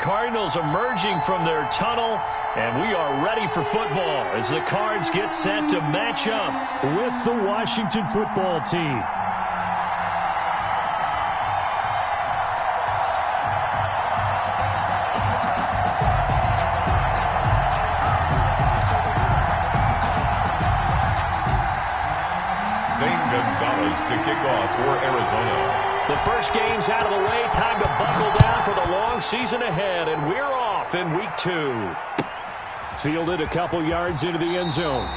Cardinals emerging from their tunnel, and we are ready for football as the Cards get set to match up with the Washington football team. To kick off for Arizona. The first game's out of the way. Time to buckle down for the long season ahead, and we're off in week 2. Fielded a couple yards into the end zone.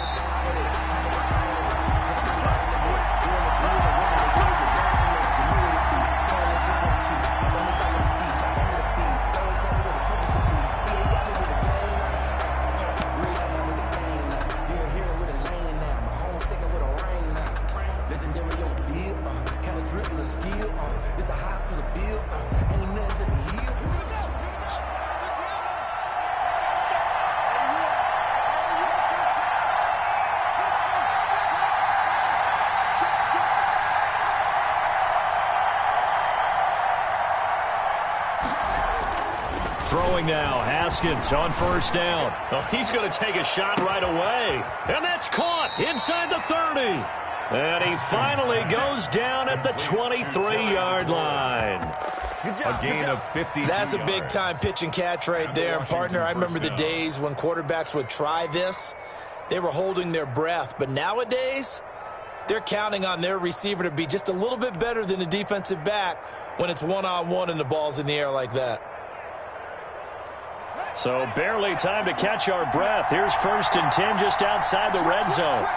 Throwing now, Haskins on first down. Oh, he's going to take a shot right away. And that's caught inside the 30. And he finally goes down at the 23-yard line. A gain of 50. That's a big-time pitch and catch right there. And, partner, I remember the days when quarterbacks would try this. They were holding their breath. But nowadays, they're counting on their receiver to be just a little bit better than the defensive back when it's one-on-one and the ball's in the air like that. So barely time to catch our breath. Here's 1st and 10 just outside the red zone.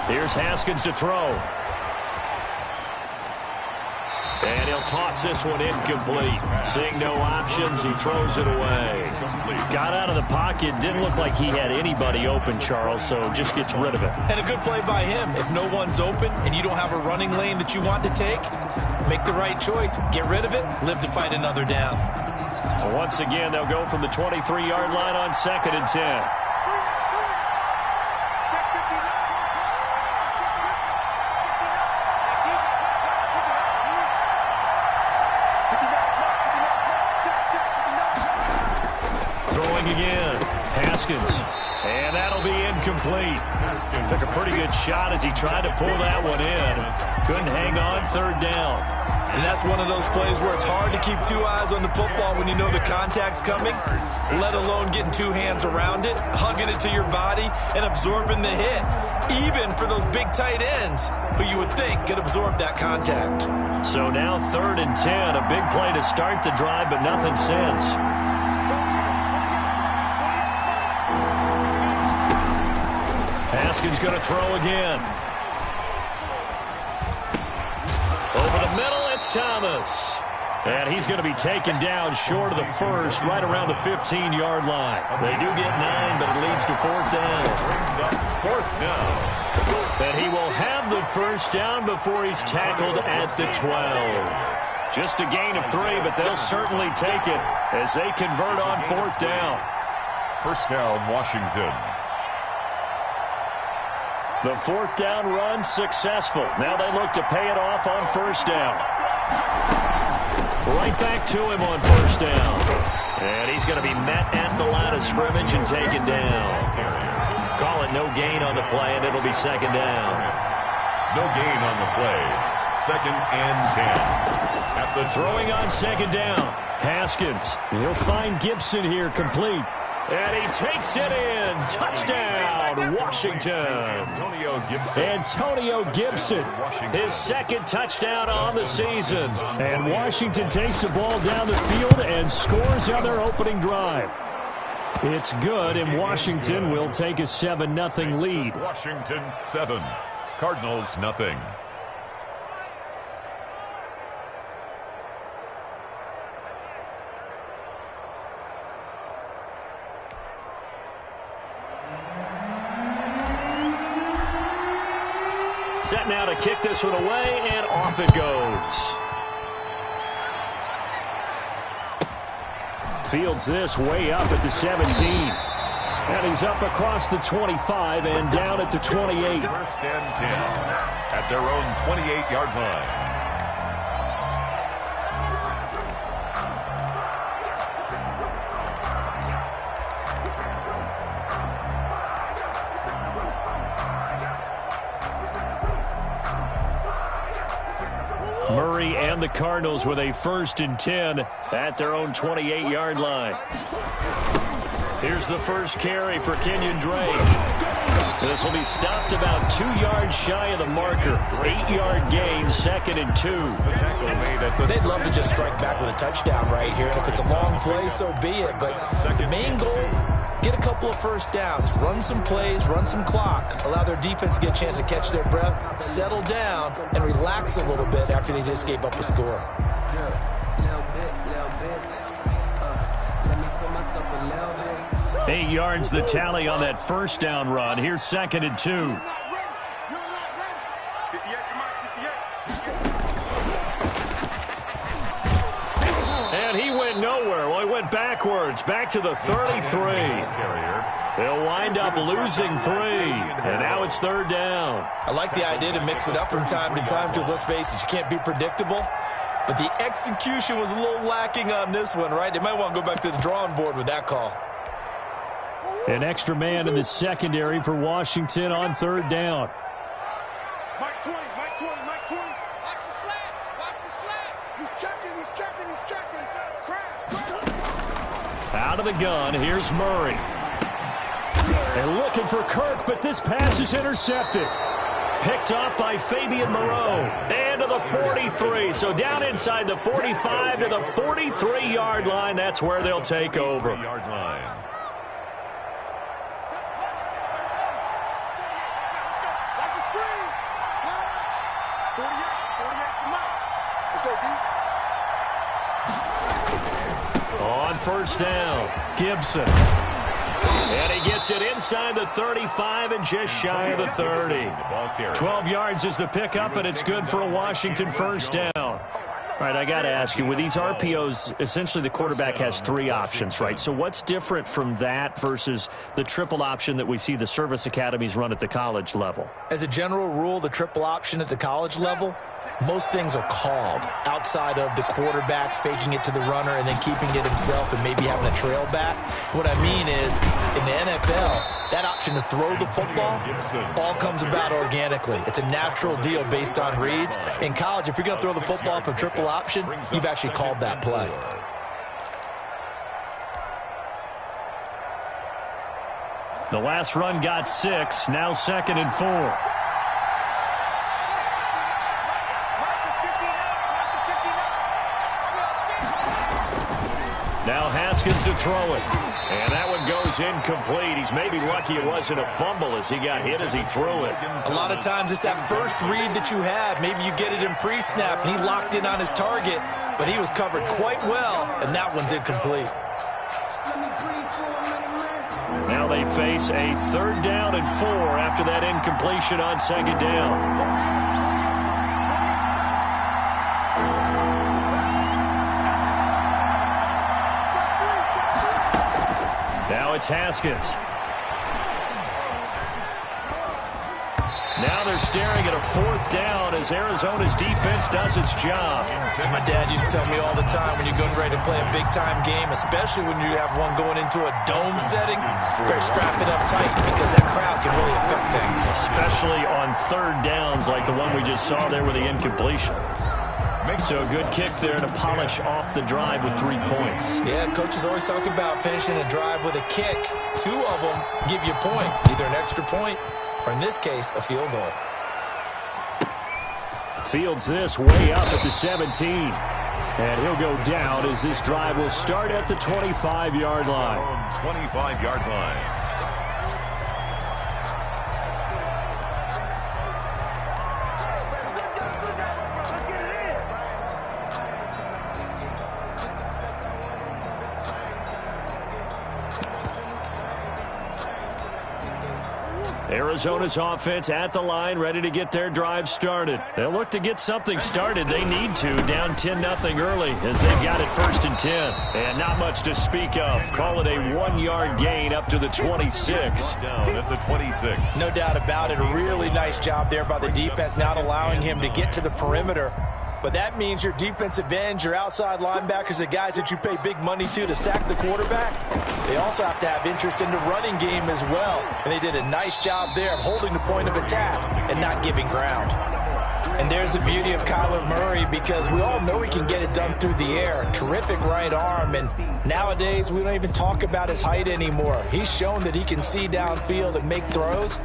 Here's Haskins to throw. And he'll toss this one incomplete. Seeing no options, he throws it away. Got out of the pocket. Didn't look like he had anybody open, Charles, so just gets rid of it. And a good play by him. If no one's open and you don't have a running lane that you want to take, make the right choice. Get rid of it. Live to fight another down. Once again, they'll go from the 23-yard line on 2nd and 10. Again, Haskins, and that'll be incomplete. Took a pretty good shot as he tried to pull that one in. Couldn't hang on, 3rd down. And that's one of those plays where it's hard to keep 2 eyes on the football when you know the contact's coming, let alone getting 2 hands around it, hugging it to your body, and absorbing the hit, even for those big tight ends who you would think could absorb that contact. So now 3rd and 10, a big play to start the drive, but nothing since. Haskins going to throw again. Over the middle, it's Thomas. And he's going to be taken down short of the 1st, right around the 15-yard line. They do get 9, but it leads to 4th down. Brings up 4th down. And he will have the 1st down before he's tackled at the 12. Just a gain of 3, but they'll certainly take it as they convert on 4th down. 1st down, Washington. The 4th down run successful. Now they look to pay it off on 1st down. Right back to him on 1st down. And he's going to be met at the line of scrimmage and taken down. Call it no gain on the play, and it'll be 2nd down. No gain on the play. 2nd and 10. At the throwing on 2nd down. Haskins. He'll find Gibson here complete. And he takes it in. Touchdown, Washington. Antonio Gibson, his 2nd touchdown on the season. And Washington takes the ball down the field and scores on their opening drive. It's good, and Washington will take a 7-0 lead. Washington 7, Cardinals nothing. Set now to kick this one away, and off it goes. Fields this way up at the 17. And he's up across the 25 and down at the 28. First and 10 at their own 28-yard line. Murray and the Cardinals with a first and 10 at their own 28-yard line. Here's the first carry for Kenyon Drake. This will be stopped about 2 yards shy of the marker. 8-yard gain, 2nd and 2. They'd love to just strike back with a touchdown right here. And if it's a long play, so be it. But the main goal, get a couple of first downs, run some plays, run some clock, allow their defense to get a chance to catch their breath, settle down, and relax a little bit after they just gave up a score. Little bit. 8 yards the tally on that first down run. Here's 2nd and 2. And he went nowhere. Well, he went backwards, back to the 33. They'll wind up losing 3. And now it's 3rd down. I like the idea to mix it up from time to time because, let's face it, you can't be predictable. But the execution was a little lacking on this one, right? They might want to go back to the drawing board with that call. An extra man in the secondary for Washington on 3rd down. Mike 20. Watch the slap. He's checking. Crash. Out of the gun, here's Murray. And looking for Kirk, but this pass is intercepted. Picked up by Fabian Moreau. And to the 43. So down inside the 45 to the 43-yard line. That's where they'll take over. Yard line. Watch the screen. Pass. 48 for Mike. Let's go, D. On first down, Gibson. And he gets it inside the 35 and just shy of the 30. 12 yards is the pickup, and it's good for a Washington first down. All right, I got to ask you, with these RPOs, essentially the quarterback has 3 options, right? So what's different from that versus the triple option that we see the service academies run at the college level? As a general rule, the triple option at the college level, most things are called outside of the quarterback faking it to the runner and then keeping it himself and maybe having a trail back. What I mean is, in the NFL, that option to throw the football all comes about organically. It's a natural deal based on reads. In college, if you're going to throw the football for triple option, you've actually called that play. The last run got 6, now 2nd and 4. Now Haskins to throw it. And that one goes incomplete. He's maybe lucky it wasn't a fumble as he got hit as he threw it. A lot of times it's that first read that you have. Maybe you get it in pre-snap and he locked in on his target, but he was covered quite well, and that one's incomplete. Now they face a 3rd down and 4 after that incompletion on 2nd down. Now it's Haskins. Now they're staring at a 4th down as Arizona's defense does its job. As my dad used to tell me all the time, when you're going ready to play a big-time game, especially when you have one going into a dome setting, better strap it up tight because that crowd can really affect things. Especially on 3rd downs like the one we just saw there with the incompletion. So a good kick there to polish off the drive with 3 points. Yeah, coaches always talk about finishing a drive with a kick. 2 of them give you points, either an extra point or, in this case, a field goal. Fields this way up at the 17. And he'll go down as this drive will start at the 25-yard line. 25-yard line. Arizona's offense at the line, ready to get their drive started. They'll look to get something started. They need to, down 10-0 early as they've got it 1st and 10. And not much to speak of. Call it a 1-yard gain up to the 26. Down at the 26. No doubt about it. A really nice job there by the defense, not allowing him to get to the perimeter. But that means your defensive ends, your outside linebackers, the guys that you pay big money to sack the quarterback, they also have to have interest in the running game as well. And they did a nice job there of holding the point of attack and not giving ground. And there's the beauty of Kyler Murray, because we all know he can get it done through the air. Terrific right arm, and nowadays we don't even talk about his height anymore. He's shown that he can see downfield and make throws,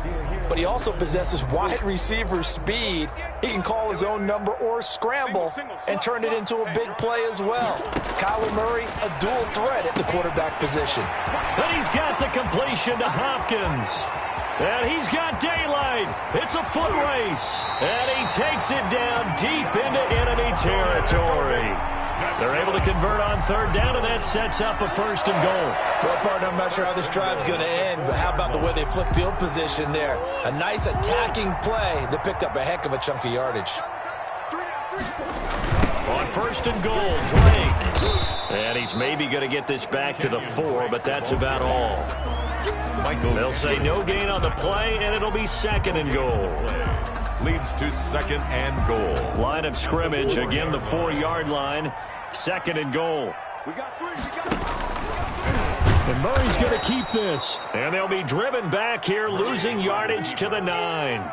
but he also possesses wide receiver speed. He can call his own number or scramble and turn it into a big play as well. Kyler Murray, a dual threat at the quarterback position. But he's got the completion to Hopkins. And he's got daylight. It's a foot race. And he takes it down deep into enemy territory. They're able to convert on 3rd down, and that sets up a 1st and goal. Well, partner, I'm not sure how this drive's going to end, but how about the way they flip field position there? A nice attacking play that picked up a heck of a chunk of yardage. On 1st and goal, Drake. And he's maybe going to get this back to the 4, but that's about all. They'll say no gain on the play, and it'll be 2nd and goal. Leads to 2nd and goal. Line of scrimmage, again the 4-yard line. 2nd and goal. And Murray's going to keep this. And they'll be driven back here, losing yardage to the 9.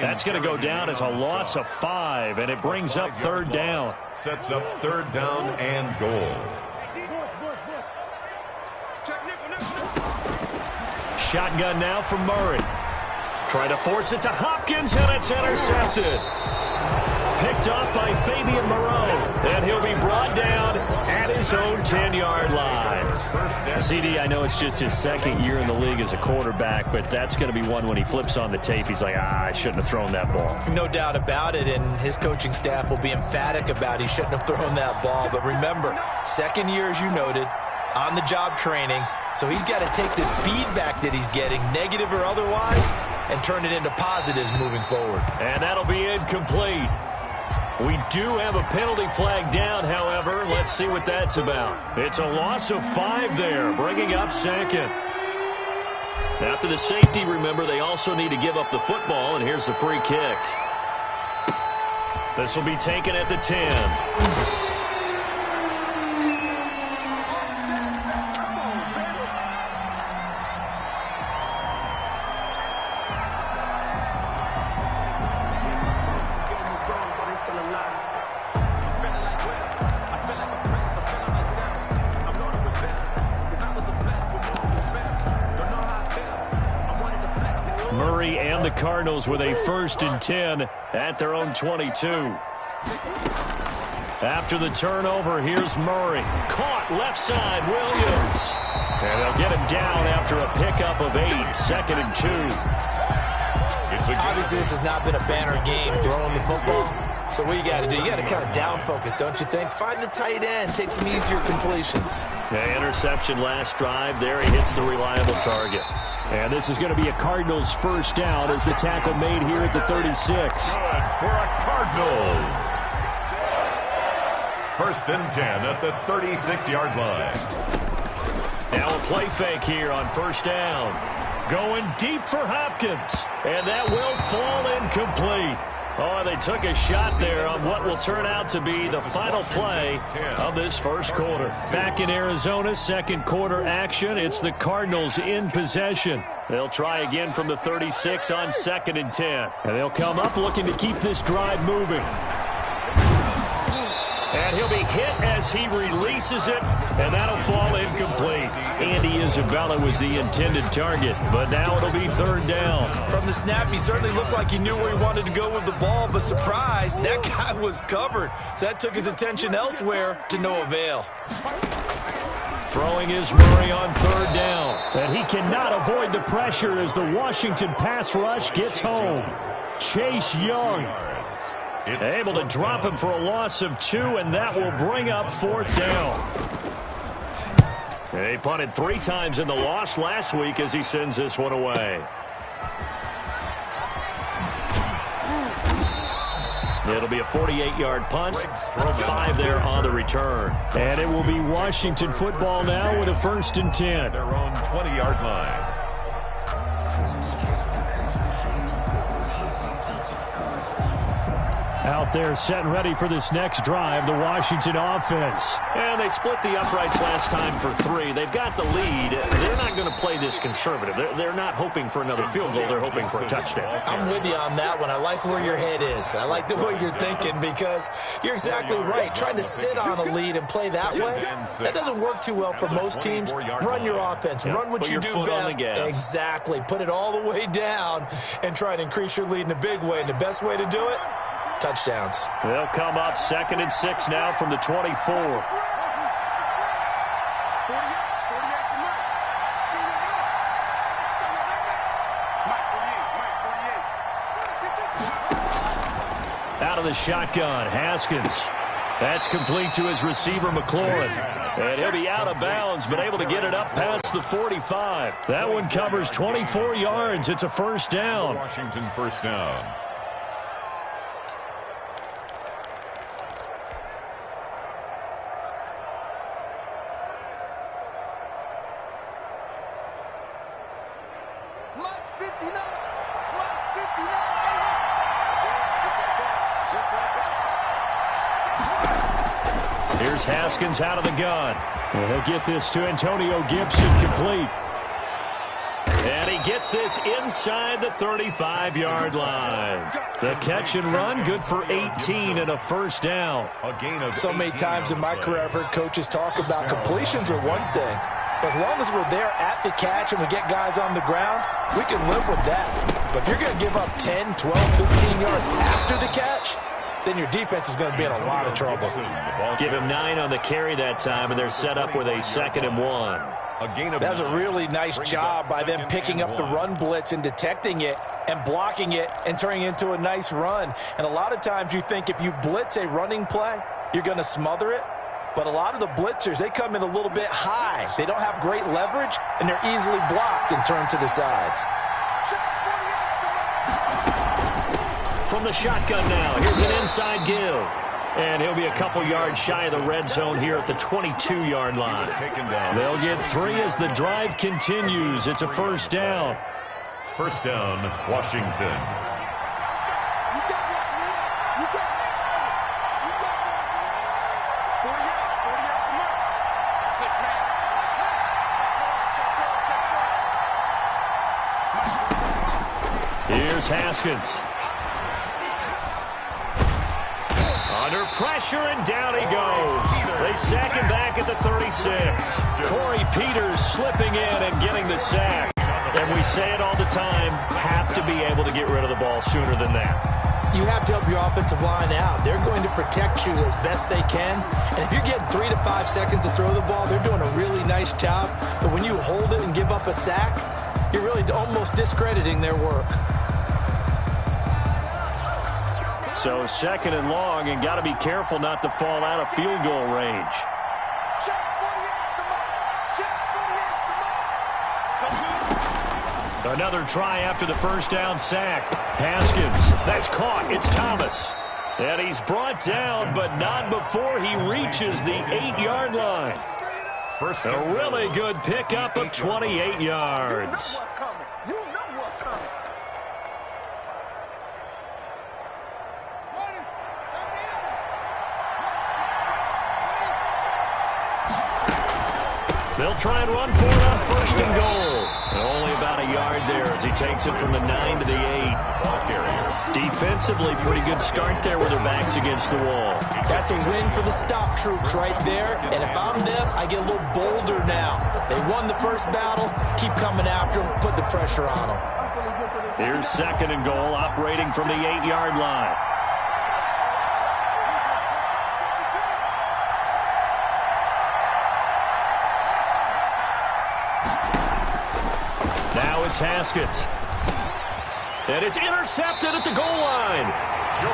That's going to go down as a loss of 5, and it brings up 3rd down. Sets up 3rd down and goal. Shotgun now from Murray. Try to force it to Hopkins, and it's intercepted. Picked off by Fabian Moreau, and he'll be brought down at his own 10-yard line. CD, I know it's just his 2nd year in the league as a quarterback, but that's going to be one when he flips on the tape, he's like, I shouldn't have thrown that ball. No doubt about it, and his coaching staff will be emphatic about he shouldn't have thrown that ball. But remember, 2nd year, as you noted, on-the-job training, so he's got to take this feedback that he's getting, negative or otherwise, and turn it into positives moving forward. And that'll be incomplete. We do have a penalty flag down, however. Let's see what that's about. It's a loss of 5 there, bringing up 2nd. After the safety, remember, they also need to give up the football, and here's the free kick. This will be taken at the 10. Murray and the Cardinals with a 1st and 10 at their own 22. After the turnover, here's Murray. Caught left side, Williams. And they'll get him down after a pickup of 8, 2nd and 2. Obviously, this has not been a banner game throwing the football. So what you got to do, you got to kind of down focus, don't you think? Find the tight end, take some easier completions. Yeah, interception last drive. There he hits the reliable target. And this is going to be a Cardinals 1st down as the tackle made here at the 36. Good for a Cardinals. 1st and 10 at the 36-yard line. Now a play fake here on 1st down. Going deep for Hopkins. And that will fall incomplete. Oh, they took a shot there on what will turn out to be the final play of this 1st quarter. Back in Arizona, 2nd quarter action. It's the Cardinals in possession. They'll try again from the 36 on 2nd and 10. And they'll come up looking to keep this drive moving. And he'll be hit as he releases it, and that'll fall incomplete. Andy Isabella was the intended target, but now it'll be 3rd down. From the snap, he certainly looked like he knew where he wanted to go with the ball, but surprise, that guy was covered. So that took his attention elsewhere to no avail. Throwing is Murray on 3rd down. And he cannot avoid the pressure as the Washington pass rush gets home. Chase Young able to drop him for a loss of 2, and that will bring up 4th down. They punted 3 times in the loss last week as he sends this one away. It'll be a 48-yard punt, 5 there on the return. And it will be Washington football now with a 1st and 10. Their own 20-yard line. Out there set and ready for this next drive, the Washington offense. And they split the uprights last time for 3. They've got the lead. They're not going to play this conservative. They're not hoping for another field goal. They're hoping for a touchdown. I'm with you on that one. I like where your head is. I like the way you're thinking because you're exactly right. Trying to sit on a lead and play that way, that doesn't work too well for most teams. Run your offense. Run what you do best. Exactly. Put it all the way down and try to increase your lead in a big way. And the best way to do it, touchdowns. They'll come up 2nd and 6 now from the 24. Out of the shotgun, Haskins. That's complete to his receiver, McLaurin. And he'll be out of bounds, but able to get it up past the 45. That one covers 24 yards. It's a 1st down. Washington 1st down. Here's Haskins out of the gun. And he'll get this to Antonio Gibson complete. And he gets this inside the 35-yard line. The catch and run, good for 18 and a 1st down. So many times in my career I've heard coaches talk about completions are one thing. But as long as we're there at the catch and we get guys on the ground, we can live with that. But if you're going to give up 10, 12, 15 yards after the catch, then your defense is going to be in a lot of trouble. Give him 9 on the carry that time, and they're set up with a 2nd and 1. That's a really nice job by them picking up the run blitz and detecting it and blocking it and turning it into a nice run. And a lot of times you think if you blitz a running play, you're going to smother it. But a lot of the blitzers, they come in a little bit high. They don't have great leverage, and they're easily blocked and turned to the side. From the shotgun now, here's an inside give. And he'll be a couple yards shy of the red zone here at the 22-yard line. They'll get 3 as the drive continues. It's a 1st down. 1st down, Washington. Here's Haskins. Under pressure, and down he goes. They sack him back at the 36. Corey Peters slipping in and getting the sack. And we say it all the time, have to be able to get rid of the ball sooner than that. You have to help your offensive line out. They're going to protect you as best they can. And if you're getting 3 to 5 seconds to throw the ball, they're doing a really nice job. But when you hold it and give up a sack, you're really almost discrediting their work. So 2nd and long, and got to be careful not to fall out of field goal range. Another try after the 1st down sack. Haskins, that's caught. It's Thomas. And he's brought down, but not before he reaches the 8-yard line. A really good pickup of 28 yards. They'll try and run for it on 1st and goal. And only about a yard there as he takes it from the 9 to the 8. Defensively, pretty good start there with their backs against the wall. That's a win for the stop troops right there. And if I'm them, I get a little bolder now. They won the first battle. Keep coming after them. Put the pressure on them. Here's 2nd and goal, operating from the 8-yard line. Now it's Haskins. And it's intercepted at the goal line.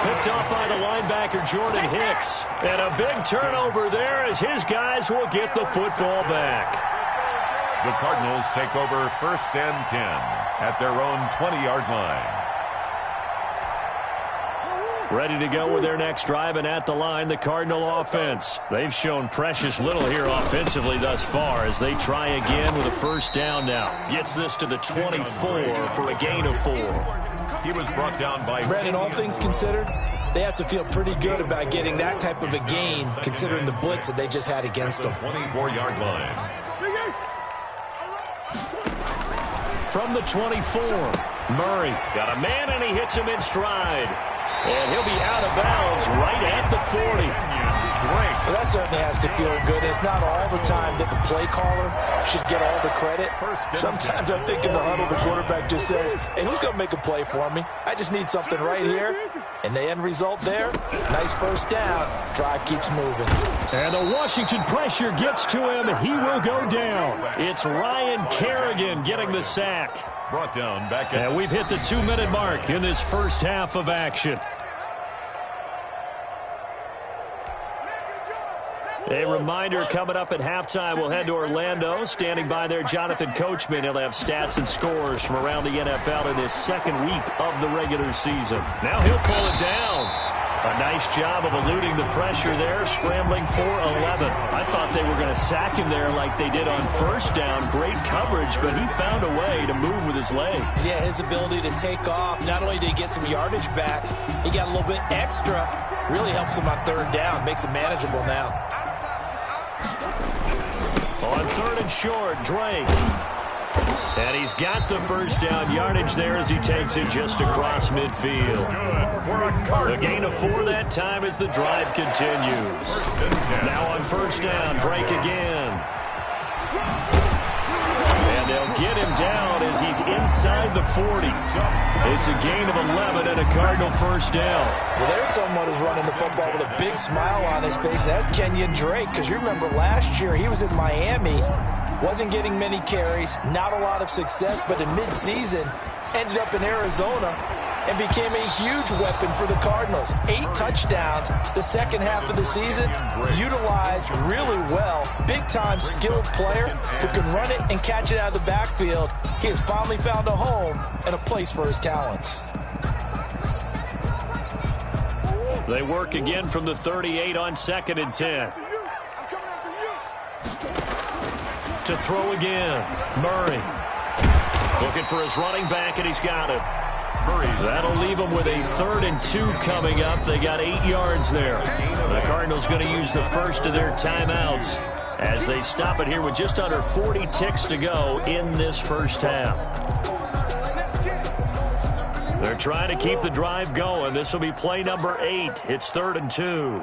Picked off by the linebacker, Jordan Hicks. And a big turnover there as his guys will get the football back. The Cardinals take over 1st and 10 at their own 20-yard line. Ready to go with their next drive, and at the line, the Cardinal offense. They've shown precious little here offensively thus far as they try again with a first down now. Gets this to the 24 for a gain of 4. He was brought down by Brandon, all things considered, they have to feel pretty good about getting that type of a gain considering the blitz that they just had against them. 24-yard line. From the 24, Murray got a man, and he hits him in stride. And he'll be out of bounds right at the 40. Great. Well, that certainly has to feel good. It's not all the time that the play caller should get all the credit. Sometimes I think in the huddle, the quarterback just says, hey, who's going to make a play for me? I just need something right here. And the end result there, nice first down. Drive keeps moving. And the Washington pressure gets to him. He will go down. It's Ryan Kerrigan getting the sack. Brought down back and we've hit the 2-minute mark in this first half of action. A reminder coming up at halftime, we'll head to Orlando. Standing by there, Jonathan Coachman. He'll have stats and scores from around the NFL in his second week of the regular season. Now he'll pull it down. A nice job of eluding the pressure there, scrambling for 11. I thought they were going to sack him there like they did on first down. Great coverage, but he found a way to move with his legs. Yeah, his ability to take off, not only did he get some yardage back, he got a little bit extra. Really helps him on third down, makes it manageable now. On third and short, Drake. And he's got the first down yardage there as he takes it just across midfield. A gain of 4 that time as the drive continues. Now on first down, Drake again. And they'll get him down as he's inside the 40. It's a gain of 11 and a Cardinal first down. Well, there's someone who's running the football with a big smile on his face. That's Kenyon Drake, because you remember last year he was in Miami. Wasn't getting many carries, not a lot of success, but in midseason ended up in Arizona and became a huge weapon for the Cardinals. 8 touchdowns the second half of the season, utilized really well. Big-time skilled player who can run it and catch it out of the backfield. He has finally found a home and a place for his talents. They work again from the 38 on 2nd and 10. To throw again, Murray. Looking for his running back, and he's got it. That'll leave him with a 3rd and 2 coming up. They got 8 yards there. The Cardinals going to use the first of their timeouts as they stop it here with just under 40 ticks to go in this first half. They're trying to keep the drive going. This will be play number 8. It's 3rd and 2.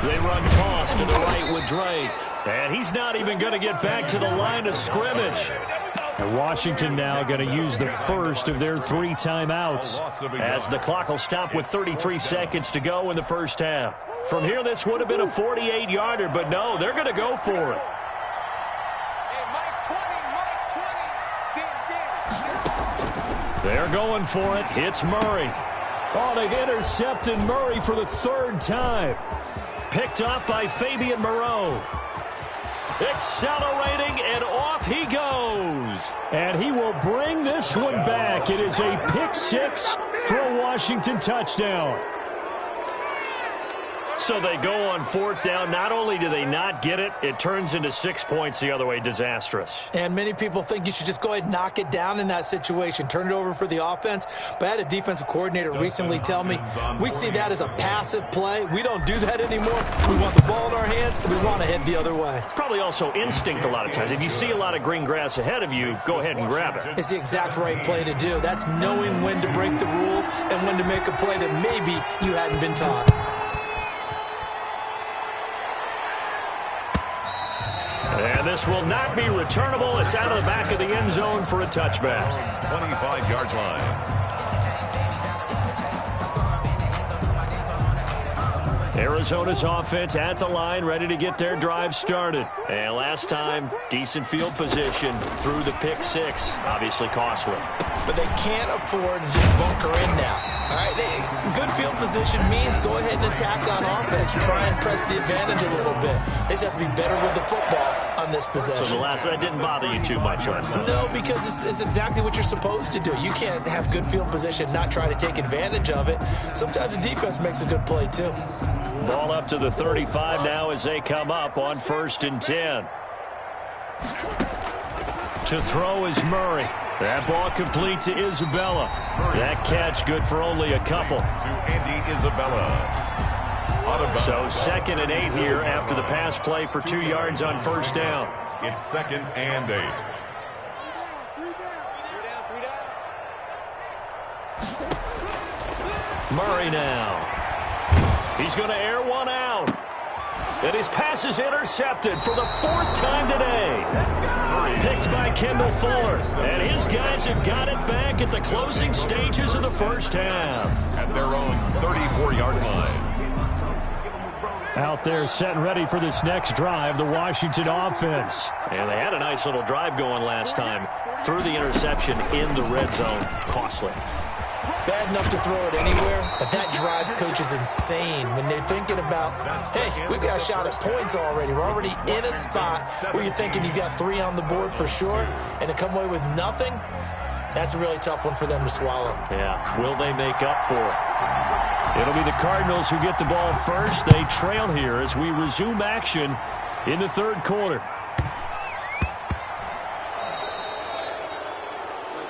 They run toss to the right with Drake. And he's not even going to get back to the line of scrimmage. And Washington now going to use the first of their 3 timeouts as the clock will stop with 33 seconds to go in the first half. From here, this would have been a 48-yarder, but no, they're going to go for it. They're going for it. It's Murray. Oh, they've intercepted Murray for the 3rd time. Picked up by Fabian Moreau. Accelerating, and off he goes. And he will bring this one back. It is a pick 6 for a Washington touchdown. So they go on 4th down. Not only do they not get it, it turns into 6 points the other way. Disastrous. And many people think you should just go ahead and knock it down in that situation. Turn it over for the offense. But I had a defensive coordinator recently tell me, we see that as a passive play. We don't do that anymore. We want the ball in our hands, and we want to head the other way. It's probably also instinct a lot of times. If you see a lot of green grass ahead of you, go ahead and grab it. It's the exact right play to do. That's knowing when to break the rules and when to make a play that maybe you hadn't been taught. And this will not be returnable. It's out of the back of the end zone for a touchback. 25-yard line. Arizona's offense at the line, ready to get their drive started. And last time, decent field position through the pick 6. Obviously costly. But they can't afford to just bunker in now. All right, good field position means go ahead and attack on offense. Try and press the advantage a little bit. They just have to be better with the football on this possession. So the last one didn't bother you too much last time? No, because it's exactly what you're supposed to do. You can't have good field position, not try to take advantage of it. Sometimes the defense makes a good play, too. Ball up to the 35 now as they come up on 1st and 10. To throw is Murray. That ball complete to Isabella. That catch good for only a couple. To Andy Isabella. So 2nd and 8 here after the pass play for 2 yards on 1st down. It's 2nd and 8. Murray now. He's going to air one out. And his pass is intercepted for the 4th time today. Picked by Kendall Fuller. And his guys have got it back at the closing stages of the 1st half. At their own 34-yard line. Out there set and ready for this next drive, the Washington offense. And they had a nice little drive going last time. Threw the interception in the red zone. Costly. Bad enough to throw it anywhere, but that drives coaches insane when they're thinking about, hey, we've got a shot at points already. We're already in a spot where you're thinking you got 3 on the board for sure, and to come away with nothing, that's a really tough one for them to swallow. Yeah, will they make up for it? It'll be the Cardinals who get the ball first. They trail here as we resume action in the 3rd quarter.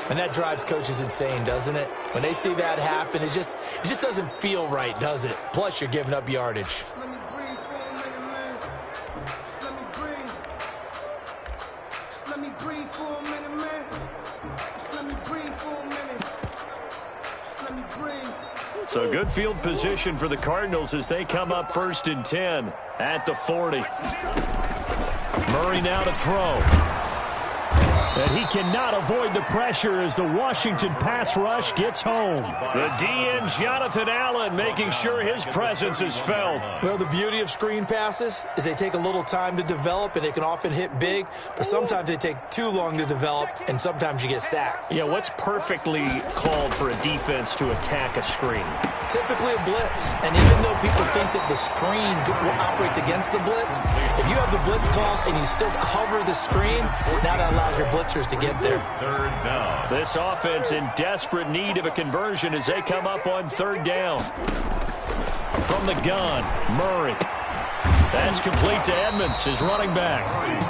And that drives coaches insane, doesn't it? When they see that happen, it just doesn't feel right, does it? Plus, you're giving up yardage. Let me breathe for a minute, man. Let me breathe. Let me breathe for a minute, man. Let me breathe for a minute. Let me breathe. So good field position for the Cardinals as they come up 1st and 10 at the 40. Murray now to throw. And he cannot avoid the pressure as the Washington pass rush gets home. The DN, Jonathan Allen, making sure his presence is felt. Well, the beauty of screen passes is they take a little time to develop, and they can often hit big, but sometimes they take too long to develop, and sometimes you get sacked. Yeah, what's perfectly called for a defense to attack a screen? Typically a blitz, and even though people think that the screen operates against the blitz, if you have the blitz called and you still cover the screen, now that allows your blitzers to get there. 3rd down. This offense in desperate need of a conversion as they come up on 3rd down. From the gun, Murray. That's complete to Edmonds, his running back.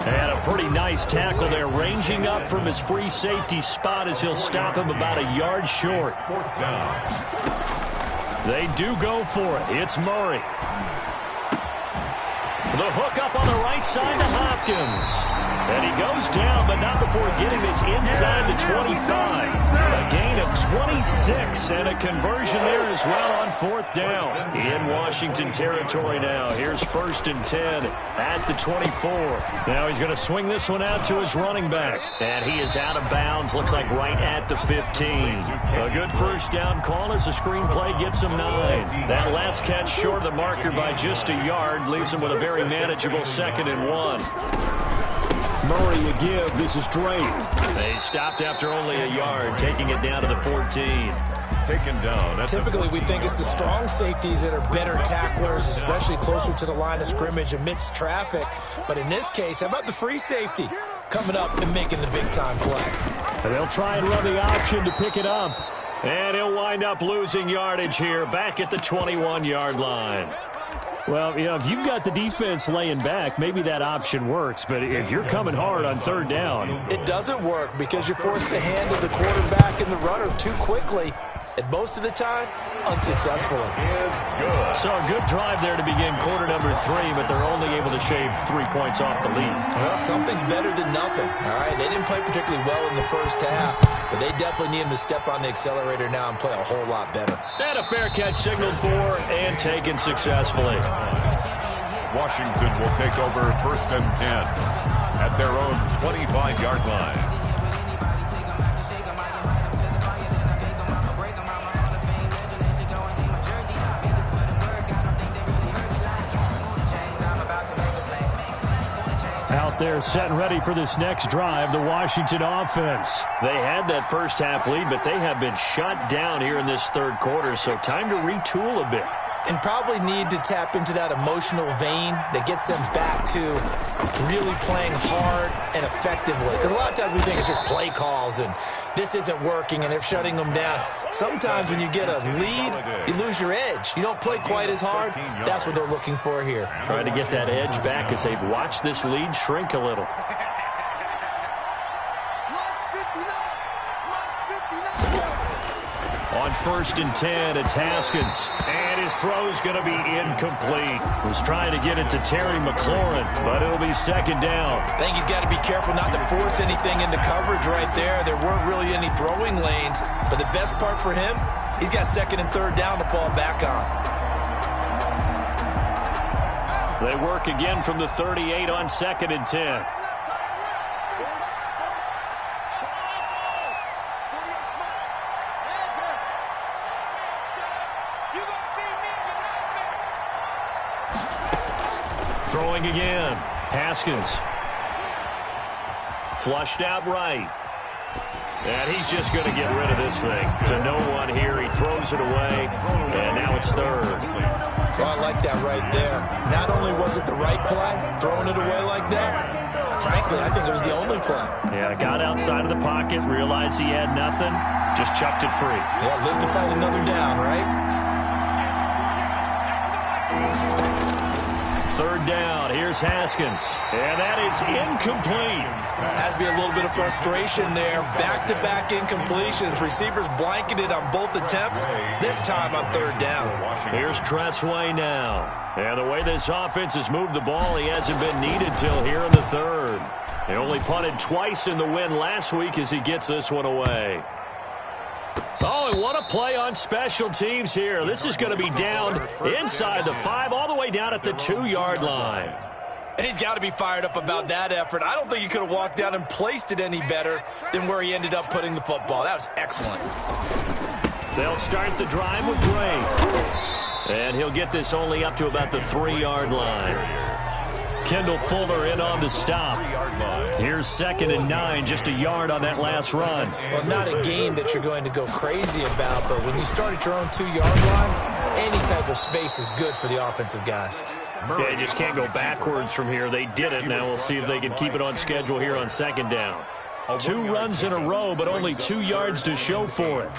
And a pretty nice tackle there, ranging up from his free safety spot as he'll stop him about a yard short. 4th down. They do go for it. It's Murray. The hook up on the right side to Hopkins. And he goes down, but not before getting this inside the 25. A gain of 26 and a conversion there as well on 4th down. In Washington territory now. Here's 1st and 10 at the 24. Now he's going to swing this one out to his running back. And he is out of bounds, looks like right at the 15. A good 1st down call as the screenplay gets him 9. That last catch short of the marker by just a yard leaves him with a very manageable 2nd and 1. Murray a give. This is Drake. They stopped after only a yard, taking it down to the 14. Taken down. Typically, we think it's the strong safeties that are better tacklers, especially closer to the line of scrimmage amidst traffic. But in this case, how about the free safety coming up and making the big-time play? And they'll try and run the option to pick it up. And he'll wind up losing yardage here back at the 21-yard line. Well, you know, if you've got the defense laying back, maybe that option works. But if you're coming hard on 3rd down, it doesn't work because you force the hand of the quarterback and the runner too quickly. And most of the time, unsuccessfully. So a good drive there to begin quarter number 3, but they're only able to shave 3 points off the lead. Well, something's better than nothing, all right? They didn't play particularly well in the 1st half, but they definitely need him to step on the accelerator now and play a whole lot better. And a fair catch signaled for and taken successfully. Washington will take over 1st and 10 at their own 25-yard line. Out there set and ready for this next drive, the Washington offense. They had that 1st half lead, but they have been shut down here in this 3rd quarter, so time to retool a bit. and probably need to tap into that emotional vein that gets them back to really playing hard and effectively. Because a lot of times we think it's just play calls and this isn't working and they're shutting them down. Sometimes when you get a lead, you lose your edge. You don't play quite as hard. That's what they're looking for here. Trying to get that edge back as they've watched this lead shrink a little. On 1st and 10, it's Haskins. And his throw's going to be incomplete. Was trying to get it to Terry McLaurin, but it'll be 2nd down. I think he's got to be careful not to force anything into coverage right there. There weren't really any throwing lanes, but the best part for him, he's got 2nd and 3rd down to fall back on. They work again from the 38 on 2nd and 10. Throwing again. Haskins. Flushed out right. And he's just going to get rid of this thing. To no one here. He throws it away. And now it's 3rd. Oh, I like that right there. Not only was it the right play, throwing it away like that, frankly, I think it was the only play. Yeah, got outside of the pocket, realized he had nothing, just chucked it free. Yeah, live to fight another down, right? 3rd down. Here's Haskins. And that is incomplete. Has to be a little bit of frustration there. Back-to-back incompletions. Receivers blanketed on both attempts. This time on 3rd down. Here's Tressway now. And the way this offense has moved the ball, he hasn't been needed till here in the 3rd. He only punted twice in the win last week as he gets this one away. Oh, and what a play on special teams here. This is going to be down inside the 5, all the way down at the 2-yard line. And he's got to be fired up about that effort. I don't think he could have walked down and placed it any better than where he ended up putting the football. That was excellent. They'll start the drive with Drake. And he'll get this only up to about the 3-yard line. Kendall Fuller in on the stop. Here's 2nd and 9, just a yard on that last run. Well, not a game that you're going to go crazy about, but when you start at your own 2-yard line, any type of space is good for the offensive guys. Yeah, you just can't go backwards from here. They did it. Now we'll see if they can keep it on schedule here on 2nd down. 2 runs in a row, but only 2 yards to show for it.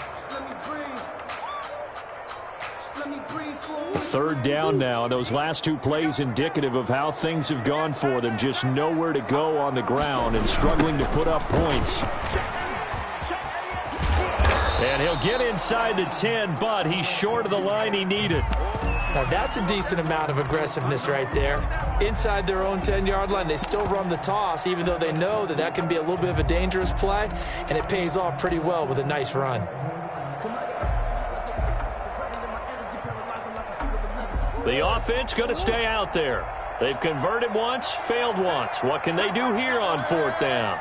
3rd down now, and those last 2 plays indicative of how things have gone for them. Just nowhere to go on the ground and struggling to put up points. And he'll get inside the 10, but he's short of the line he needed. Now that's a decent amount of aggressiveness right there. Inside their own 10-yard line, they still run the toss, even though they know that that can be a little bit of a dangerous play, and it pays off pretty well with a nice run. The offense going to stay out there. They've converted once, failed once. What can they do here on 4th down?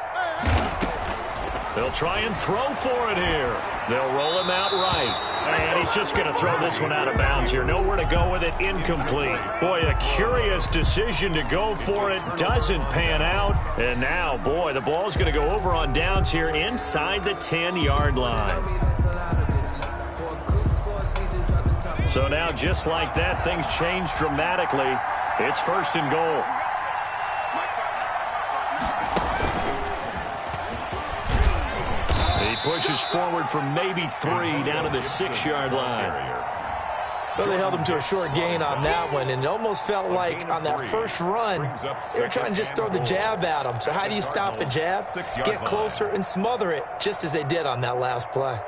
They'll try and throw for it here. They'll roll him out right. And he's just going to throw this one out of bounds here. Nowhere to go with it, incomplete. Boy, a curious decision to go for it. Doesn't pan out. And now, boy, the ball's going to go over on downs here inside the 10-yard line. So now, just like that, things change dramatically. It's 1st and goal. He pushes forward from maybe 3 down to the 6-yard line. Well, they held him to a short gain on that one, and it almost felt like on that first run, they were trying to just throw the jab at him. So how do you stop a jab? Get closer and smother it, just as they did on that last play.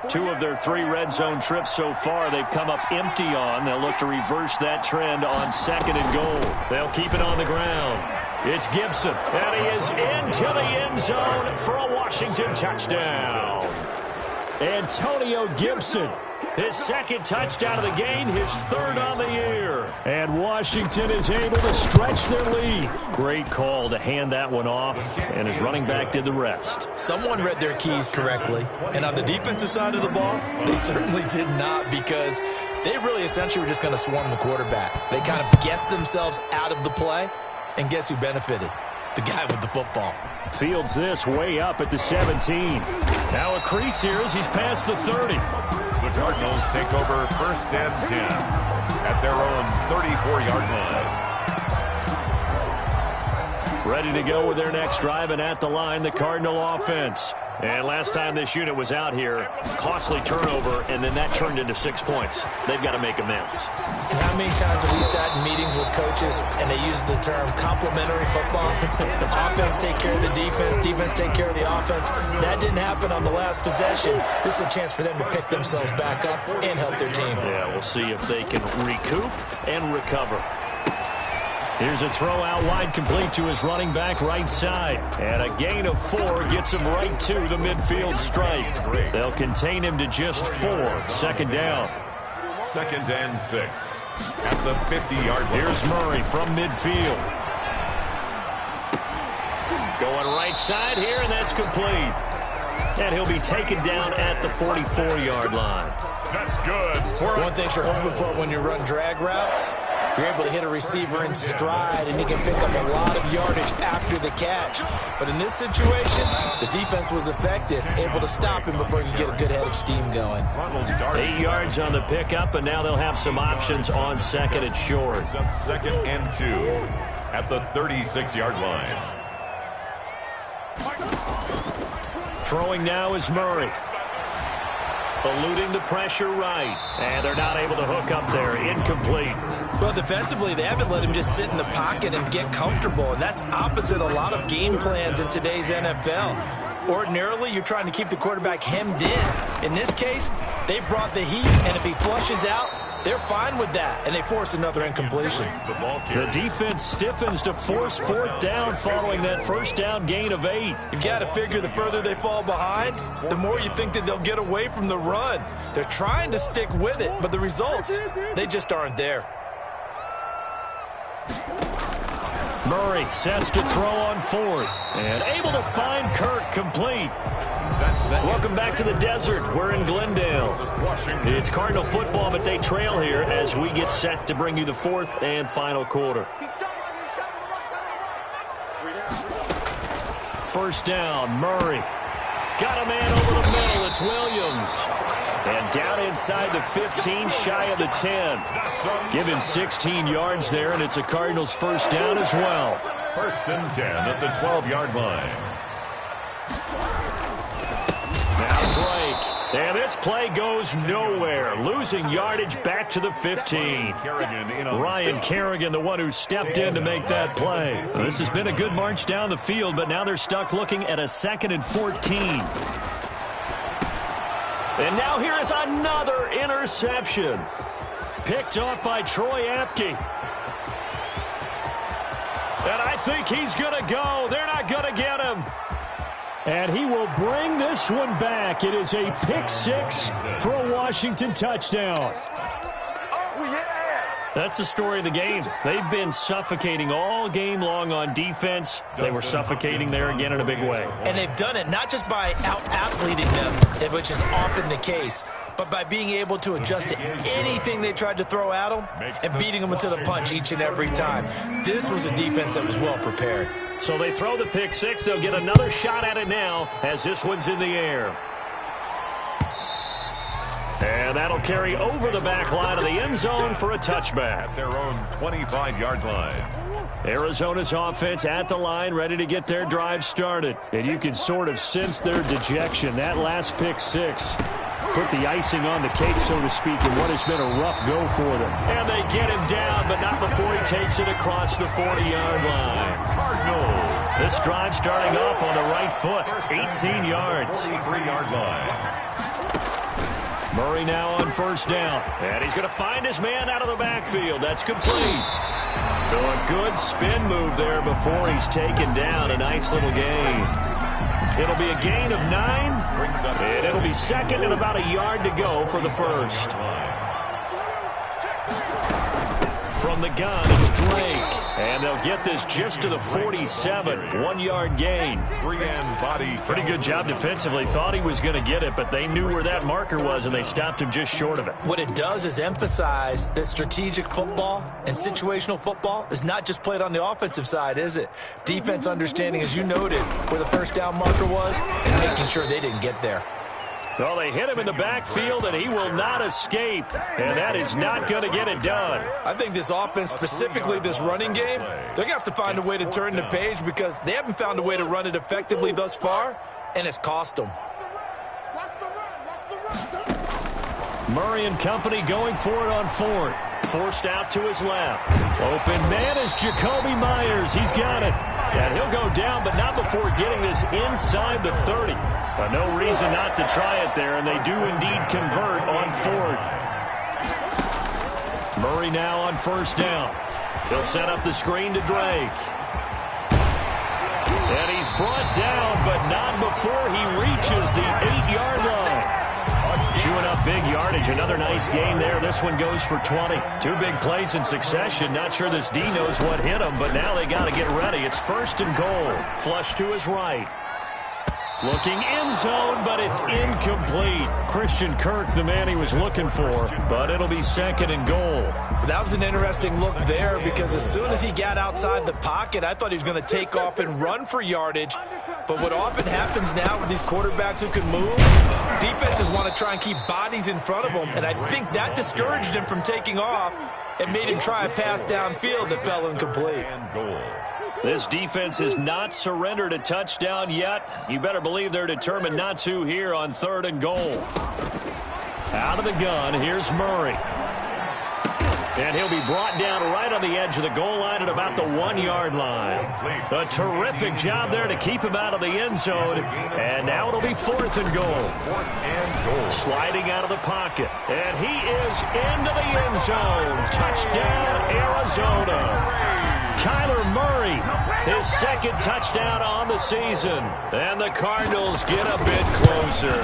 2 of their 3 red zone trips so far they've come up empty on. They'll look to reverse that trend on 2nd and goal. They'll keep it on the ground. It's Gibson, and he is into the end zone for a Washington touchdown. Antonio Gibson, his 2nd touchdown of the game, his 3rd on the year. And Washington is able to stretch their lead. Great call to hand that one off, and his running back did the rest. Someone read their keys correctly, and on the defensive side of the ball, they certainly did not, because they really essentially were just going to swarm the quarterback. They kind of guessed themselves out of the play, and guess who benefited? The guy with the football. Fields this way up at the 17. Now a crease here as he's past the 30. The Cardinals take over first and 10 at their own 34-yard line. Ready to go with their next drive, and at the line, the Cardinal offense. And last time this unit was out here, costly turnover, and then that turned into 6 points. They've got to make amends. And how many times have we sat in meetings with coaches and they use the term complementary football? Offense take care of the defense, defense take care of the offense. That didn't happen on the last possession. This is a chance for them to pick themselves back up and help their team. Yeah, we'll see if they can recoup and recover. Here's a throw out wide, complete to his running back right side. And a gain of 4 gets him right to the midfield stripe. They'll contain him to just 4. Second down. Second and 6 at the 50-yard line. Here's Murray from midfield. Going right side here, and that's complete. And he'll be taken down at the 44-yard line. That's good. One thing you're hoping for when you run drag routes, you're able to hit a receiver in stride, and he can pick up a lot of yardage after the catch. But in this situation, the defense was effective, able to stop him before he could get a good head of steam going. 8 yards on the pickup, and now they'll have some options on second and short. Up second and 2 at the 36-yard line. Throwing now is Murray. Eluding the pressure right. And they're not able to hook up there. Incomplete. Well, defensively, they haven't let him just sit in the pocket and get comfortable, and that's opposite a lot of game plans in today's NFL. Ordinarily, you're trying to keep the quarterback hemmed in. In this case, they brought the heat, and if he flushes out, they're fine with that, and they force another incompletion. The defense stiffens to force 4th down following that first down gain of 8. You've got to figure the further they fall behind, the more you think that they'll get away from the run. They're trying to stick with it, but the results, they just aren't there. Murray sets to throw on 4th, and able to find Kirk complete. Welcome back to the desert. We're in Glendale. It's Cardinal football, but they trail here as we get set to bring you the 4th and final quarter. First down, Murray. Got a man over the middle. It's Williams. And down inside the 15, shy of the 10. Given 16 yards there, and it's a Cardinals first down as well. First and 10 at the 12-yard line. Now Drake. And this play goes nowhere. Losing yardage back to the 15. Ryan Kerrigan, the one who stepped in to make that play. This has been a good march down the field, but now they're stuck looking at a 2nd and 14. And now here is another interception. Picked off by Troy Apke. And I think he's going to go. They're not going to get him. And he will bring this one back. It is a pick 6 for a Washington touchdown. That's the story of the game. They've been suffocating all game long on defense. They were suffocating there again in a big way. And they've done it not just by out-athleting them, which is often the case, but by being able to adjust to anything they tried to throw at them and beating them into the punch each and every time. This was a defense that was well prepared. So they throw the pick 6. They'll get another shot at it now as this one's in the air. And that'll carry over the back line of the end zone for a touchback. Their own 25-yard line. Arizona's offense at the line, ready to get their drive started. And you can sort of sense their dejection. That last pick 6 put the icing on the cake, so to speak, in what has been a rough go for them. And they get him down, but not before he takes it across the 40-yard line. Cardinals. This drive starting off on the right foot, 18 yards. 43-yard line. Murray now on first down. And he's going to find his man out of the backfield. That's complete. So a good spin move there before he's taken down. A nice little gain. It'll be a gain of 9. And it'll be second and about a yard to go for the first. From the gun, it's Drake. And they'll get this just to the 47. 1-yard gain. Pretty good job defensively. Thought he was going to get it, but they knew where that marker was, and they stopped him just short of it. What it does is emphasize that strategic football and situational football is not just played on the offensive side, is it? Defense understanding, as you noted, where the first down marker was and making sure they didn't get there. Well, they hit him in the backfield, and he will not escape. And that is not going to get it done. I think this offense, specifically this running game, they're going to have to find a way to turn the page because they haven't found a way to run it effectively thus far, and it's cost them. Murray and company going for it on fourth. Forced out to his left. Open man is Jacoby Myers. He's got it. And he'll go down, but not before getting this inside the 30. But no reason not to try it there, and they do indeed convert on fourth. Murray now on first down. He'll set up the screen to Drake. And he's brought down, but not before he reaches the 8-yard line. Chewing up big yardage. Another nice gain there. This one goes for 20. Two big plays in succession. Not sure this D knows what hit him, but now they got to get ready. It's first and goal. Flush to his right. Looking end zone, but it's incomplete. Christian Kirk, the man he was looking for, but it'll be second and goal. That was an interesting look there because as soon as he got outside the pocket, I thought he was going to take off and run for yardage. But what often happens now with these quarterbacks who can move, defenses want to try and keep bodies in front of them, and I think that discouraged him from taking off and made him try a pass downfield that fell incomplete. This defense has not surrendered a touchdown yet. You better believe they're determined not to here on third and goal. Out of the gun, here's Murray. And he'll be brought down right on the edge of the goal line at about the 1-yard line. A terrific job there to keep him out of the end zone. And now it'll be fourth and goal. Sliding out of the pocket. And he is into the end zone. Touchdown, Arizona. Kyler Murray, his second touchdown on the season. And the Cardinals get a bit closer.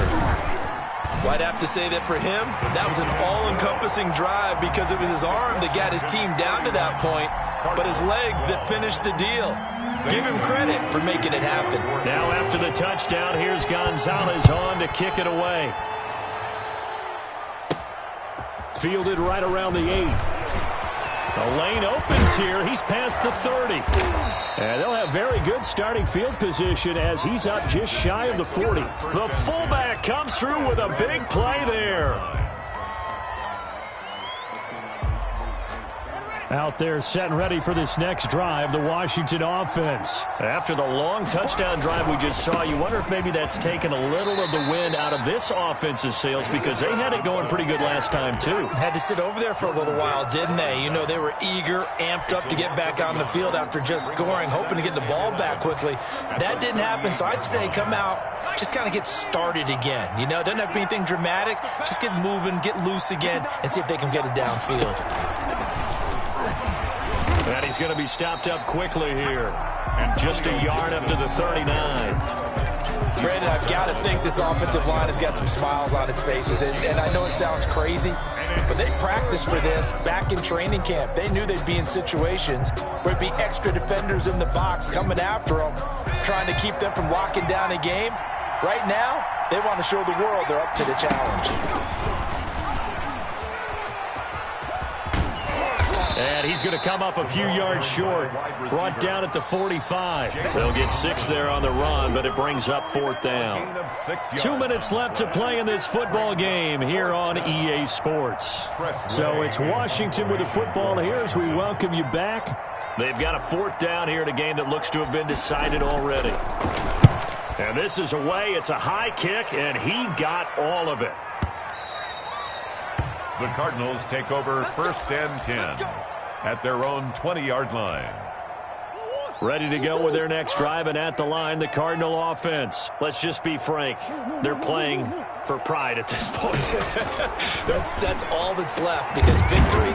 Well, I'd have to say that for him, that was an all-encompassing drive because it was his arm that got his team down to that point, but his legs that finished the deal. Give him credit for making it happen. Now after the touchdown, here's Gonzalez on to kick it away. Fielded right around the 8. The lane opens here. He's past the 30. And they'll have very good starting field position as he's up just shy of the 40. The fullback comes through with a big play there. Out there set and ready for this next drive, the Washington offense. After the long touchdown drive we just saw, you wonder if maybe that's taken a little of the wind out of this offense's sails because they had it going pretty good last time too. Had to sit over there for a little while, didn't they? You know, they were eager, amped up to get back on the field after just scoring, hoping to get the ball back quickly. That didn't happen, so I'd say come out, just kind of get started again. You know, it doesn't have to be anything dramatic. Just get moving, get loose again, and see if they can get it downfield. And he's going to be stopped up quickly here. And just a yard up to the 39. Brandon, I've got to think this offensive line has got some smiles on its faces. And I know it sounds crazy, but they practiced for this back in training camp. They knew they'd be in situations where it'd be extra defenders in the box coming after them, trying to keep them from locking down a game. Right now, they want to show the world they're up to the challenge. And he's going to come up a few yards short. Brought down at the 45. They'll get 6 there on the run, but it brings up fourth down. 2 minutes left to play in this football game here on EA Sports. So it's Washington with the football here as we welcome you back. They've got a fourth down here in a game that looks to have been decided already. And this is away. It's a high kick, and he got all of it. The Cardinals take over first and 10 at their own 20-yard line. Ready to go with their next drive, and at the line, the Cardinal offense. Let's just be frank. They're playing for pride at this point. That's all that's left because victory,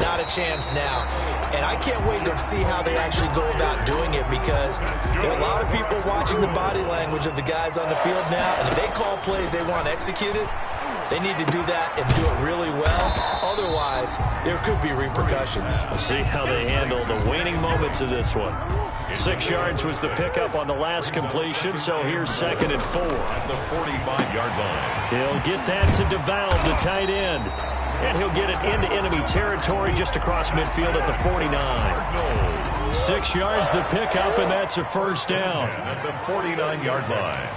not a chance now. And I can't wait to see how they actually go about doing it because there are a lot of people watching the body language of the guys on the field now, and if they call plays they want executed, they need to do that and do it really well. Otherwise, there could be repercussions. We'll see how they handle the waning moments of this one. 6 yards was the pickup on the last completion, so here's second and 4. At the 45-yard line. He'll get that to DeValve, the tight end. And he'll get it into enemy territory just across midfield at the 49. 6 yards the pickup, and that's a first down. At the 49-yard line.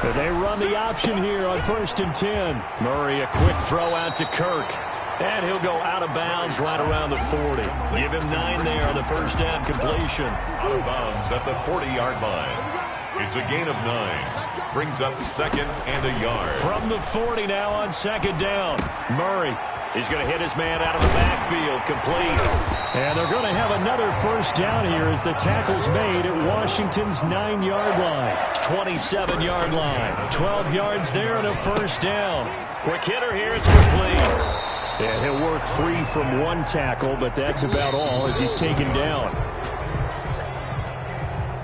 They run the option here on 1st and 10. Murray, a quick throw out to Kirk. And he'll go out of bounds right around the 40. Give him 9 there on the first down completion. Out of bounds at the 40-yard line. It's a gain of 9. Brings up 2nd and a yard. From the 40 now on 2nd down. Murray. He's going to hit his man out of the backfield, complete. And they're going to have another first down here as the tackle's made at Washington's 9-yard line. 27-yard line. 12 yards there and a first down. Quick hitter here, it's complete. Yeah, he'll work free from one tackle, but that's about all as he's taken down.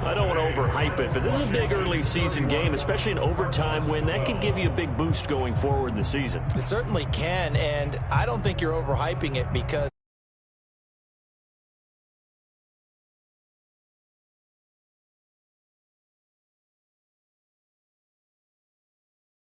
I don't want to overhype it, but this is a big early season game, especially an overtime win. That can give you a big boost going forward in the season. It certainly can, and I don't think you're overhyping it because